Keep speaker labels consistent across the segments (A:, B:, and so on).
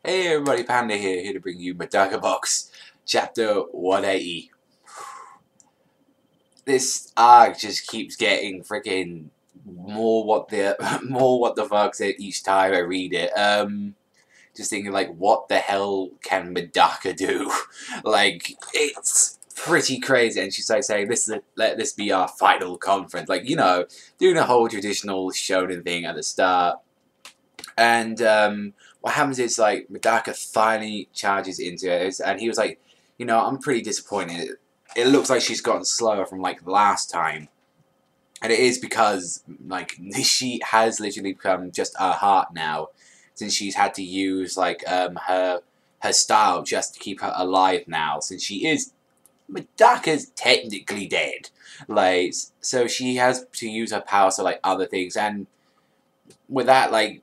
A: Hey everybody, Panda here to bring you Medaka Box, Chapter 180. This arc just keeps getting freaking more what the fuck each time I read it. Just thinking like, what the hell can Medaka do? Like, it's pretty crazy. And she's like saying, let this be our final conference. Like, you know, doing a whole traditional shonen thing at the start. And what happens is, like, Medaka finally charges into it, and he was like, you know, I'm pretty disappointed. It looks like she's gotten slower from, like, last time. And it is because, like, she has literally become just a heart now, since she's had to use, like, her style just to keep her alive now, since she is... Medaka's technically dead. Like, so she has to use her powers for, like, other things, and with that, like,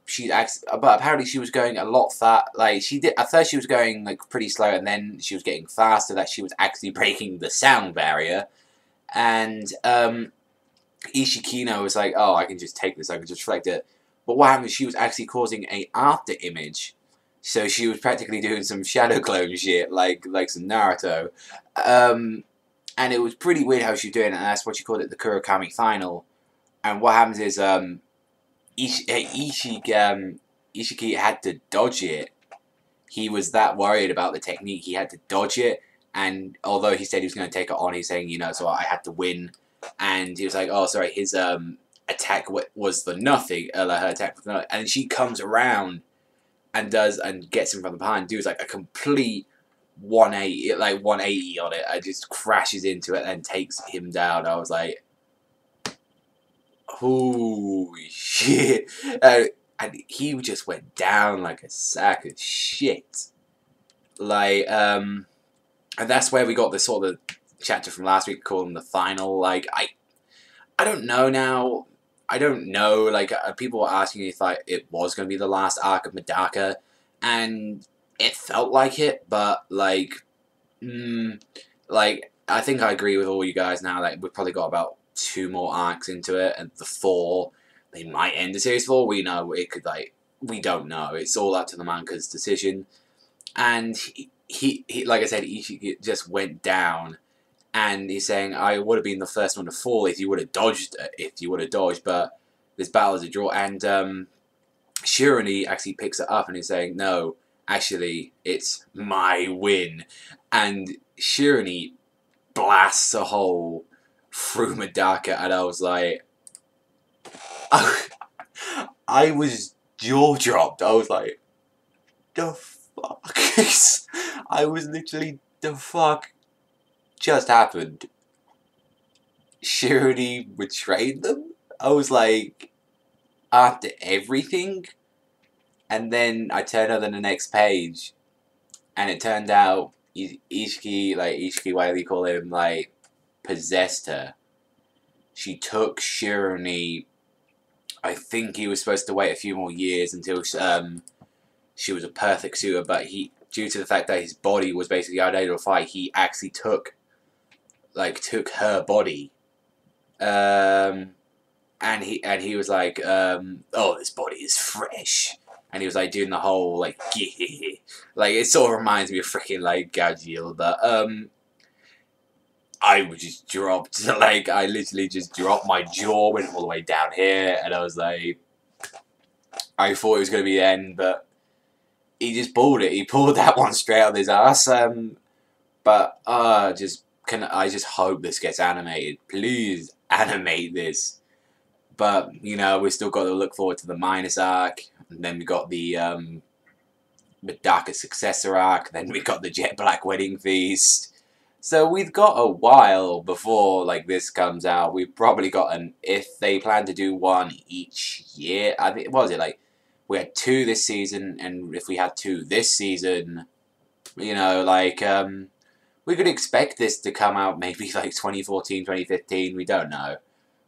A: but apparently she was going a lot like, at first she was going, like, pretty slow, and then she was getting faster, that she was actually breaking the sound barrier, and, Ishikino was like, oh, I can just take this, I can just reflect it, but what happened is she was actually causing a after image, so she was practically doing some shadow clone shit, like some Naruto, and it was pretty weird how she was doing it, and that's what she called it, the Kurokami final, and what happens is, Ishiki had to dodge it. He was that worried about the technique, he had to dodge it, and although he said he was going to take it on, he's saying, you know, so I had to win, and he was like, oh, sorry, his attack was the nothing, her attack was nothing, and she comes around and gets him from behind, dude's like a complete 180 on it, and just crashes into it and takes him down. I was like, holy shit. And he just went down like a sack of shit. Like, and that's where we got the sort of chapter from last week called the final. Like, I don't know now. I don't know. Like, people were asking if like it was going to be the last arc of Medaka, and it felt like it, but like, like, I think I agree with all you guys now. Like, we've probably got about 2 more arcs into it, and the 4, they might end the series 4. We know it could, like, we don't know. It's all up to the manga's decision. And he like I said, he just went down, and he's saying, I would have been the first one to fall if you would have dodged, but this battle is a draw. And Shirani actually picks it up, and he's saying, no, actually, it's my win. And Shirani blasts a hole through Medaka, and I was like, I was jaw dropped. I was like, the fuck? I was literally, the fuck just happened? Shirley betrayed them? I was like, after everything? And then I turned over the next page, and it turned out Ishiki, whatever you call him, like, possessed her. She took Shirani. I think he was supposed to wait a few more years until she was a perfect suitor, but due to the fact that his body was basically unable to fight, he actually took her body. And he was like, oh, this body is fresh. And he was like doing the whole like, like, it sort of reminds me of freaking like Gajil, but I was just dropped. Like, I literally just dropped. My jaw went all the way down here, and I was like, I thought it was going to be the end, but he just pulled it. He pulled that one straight out of his ass. But I just hope this gets animated. Please animate this. But, you know, we still got to look forward to the Minus arc, and then we got the Medaka successor arc, then we got the Jet Black Wedding Feast. So we've got a while before, like, this comes out. We've probably got if they plan to do one each year, I think, what was it, like, we had 2 this season, and if we had 2 this season, you know, like, we could expect this to come out maybe, like, 2014, 2015, we don't know.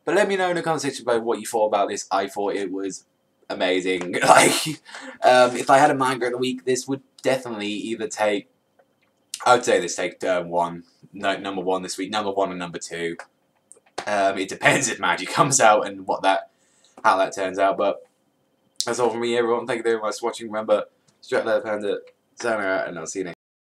A: But let me know in the comment section about what you thought about this. I thought it was amazing. Like, if I had a manga of the week, this would definitely either take... I would say this take number 1 this week, number 1 and number 2. It depends if Magic comes out and how that turns out. But that's all from me, everyone. Thank you very much for watching. Remember, Straight Letter Panda, sayonara, and I'll see you next